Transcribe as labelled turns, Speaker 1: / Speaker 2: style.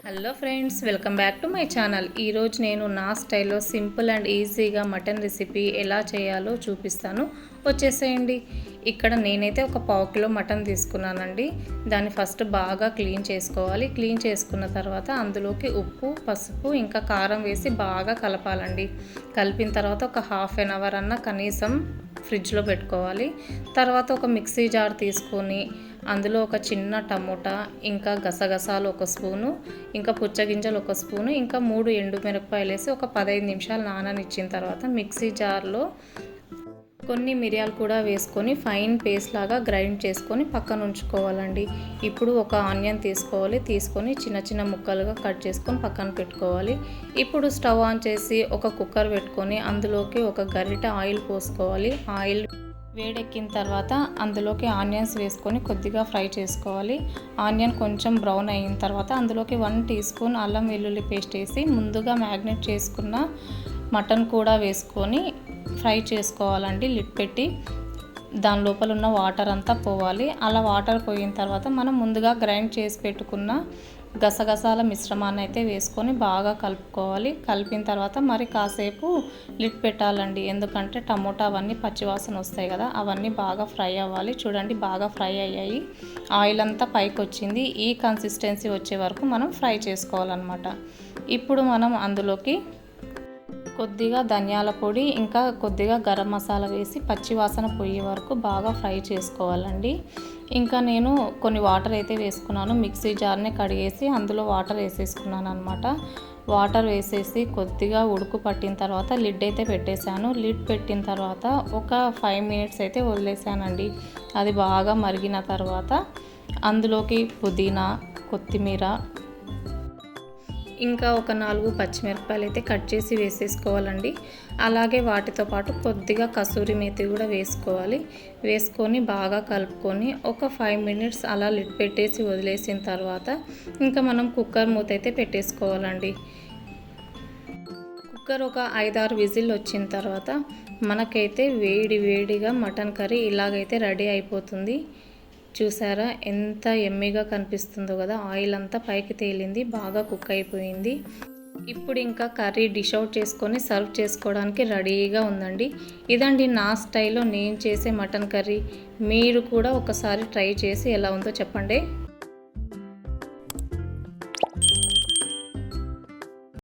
Speaker 1: Hello friends, welcome back to my channel. ఈరోజు నేను నా స్టైల్లో సింపుల్ అండ్ ఈజీగా మటన్ రెసిపీ ఎలా చేయాలో చూపిస్తాను. వచ్చేసేయండి. ఇక్కడ నేనైతే ఒక పావు కిలో మటన్ తీసుకున్నానండి. దాన్ని ఫస్ట్ బాగా క్లీన్ చేసుకోవాలి. క్లీన్ చేసుకున్న తర్వాత అందులోకి ఉప్పు, పసుపు ఇంకా కారం వేసి బాగా కలపాలండి. కలిపిన తర్వాత ఒక హాఫ్ అన్ అవర్ అన్న కనీసం ఫ్రిడ్జ్లో పెట్టుకోవాలి. తర్వాత ఒక మిక్సీ జార్ తీసుకొని అందులో ఒక చిన్న టమోటా, ఇంకా గసగసాలు ఒక స్పూను, ఇంకా పుచ్చగింజలు ఒక స్పూను, ఇంకా 3 ఎండుమిరపకాయలు వేసి ఒక 15 నిమిషాలు నాననిచ్చిన తర్వాత మిక్సీ జార్లో కొన్ని మిరియాలు కూడా వేసుకొని ఫైన్ పేస్ట్ లాగా గ్రైండ్ చేసుకొని పక్కన ఉంచుకోవాలండి. ఇప్పుడు ఒక ఆనియన్ తీసుకొని చిన్న చిన్న ముక్కలుగా కట్ చేసుకొని పక్కన పెట్టుకోవాలి. ఇప్పుడు స్టవ్ ఆన్ చేసి ఒక కుక్కర్ పెట్టుకొని అందులోకి ఒక గరిటె ఆయిల్ పోసుకోవాలి. ఆయిల్ వేడెక్కిన తర్వాత అందులోకి ఆనియన్స్ వేసుకొని కొద్దిగా ఫ్రై చేసుకోవాలి. ఆనియన్ కొంచెం బ్రౌన్ అయిన తర్వాత అందులోకి 1 టీ స్పూన్ అల్లం వెల్లుల్లి పేస్ట్ వేసి ముందుగా మ్యాగ్నేట్ చేసుకున్న మటన్ కూడా వేసుకొని ఫ్రై చేసుకోవాలండి. లిడ్ పెట్టి దాని లోపల ఉన్న వాటర్ అంతా పోవాలి. అలా వాటర్ పోయిన తర్వాత మనం ముందుగా గ్రైండ్ చేసి పెట్టుకున్న గసగసాల మిశ్రమాన్ని అయితే వేసుకొని బాగా కలుపుకోవాలి. కలిపిన తర్వాత మరి కాసేపు లిడ్ పెట్టాలండి. ఎందుకంటే టమోటా అవన్నీ పచ్చివాసన వస్తాయి కదా, అవన్నీ బాగా ఫ్రై అవ్వాలి. చూడండి, బాగా ఫ్రై అయ్యాయి. ఆయిల్ అంతా పైకి వచ్చింది. ఈ కన్సిస్టెన్సీ వచ్చే వరకు మనం ఫ్రై చేసుకోవాలన్నమాట. ఇప్పుడు మనం అందులోకి కొద్దిగా ధనియాల పొడి ఇంకా కొద్దిగా గరం మసాలా వేసి పచ్చివాసన పోయే వరకు బాగా ఫ్రై చేసుకోవాలండి. ఇంకా నేను కొన్ని వాటర్ అయితే వేసుకున్నాను. మిక్సీ జార్ని కడిగేసి అందులో వాటర్ వేసేసుకున్నాను అనమాట. వాటర్ వేసేసి కొద్దిగా ఉడుకు పట్టిన తర్వాత లిడ్ అయితే పెట్టేశాను. లిడ్ పెట్టిన తర్వాత ఒక 5 మినిట్స్ అయితే వదిలేసానండి. అది బాగా మరిగిన తర్వాత అందులోకి పుదీనా, కొత్తిమీర ఇంకా ఒక 4 పచ్చిమిరపకాయలు అయితే కట్ చేసి వేసేసుకోవాలండి. అలాగే వాటితో పాటు కొద్దిగా కసూరి మేతి కూడా వేసుకొని బాగా కలుపుకొని ఒక 5 మినిట్స్ అలా లిడ్ పెట్టేసి వదిలేసిన తర్వాత ఇంకా మనం కుక్కర్ మూత అయితే పెట్టేసుకోవాలండి. కుక్కర్ ఒక 5-6 విజిల్ వచ్చిన తర్వాత మనకైతే వేడిగా మటన్ కర్రీ ఇలాగైతే రెడీ అయిపోతుంది. చూసారా ఎంత ఎమ్మీగా కనిపిస్తుందో కదా. ఆయిల్ అంతా పైకి తేలింది, బాగా కుక్ అయిపోయింది. ఇప్పుడు ఇంకా కర్రీ డిష్ అవుట్ చేసుకొని సర్వ్ చేసుకోవడానికి రెడీగా ఉందండి. ఇదండి నా స్టైల్లో నేను చేసే మటన్ కర్రీ. మీరు కూడా ఒకసారి ట్రై చేసి ఎలా ఉందో చెప్పండి.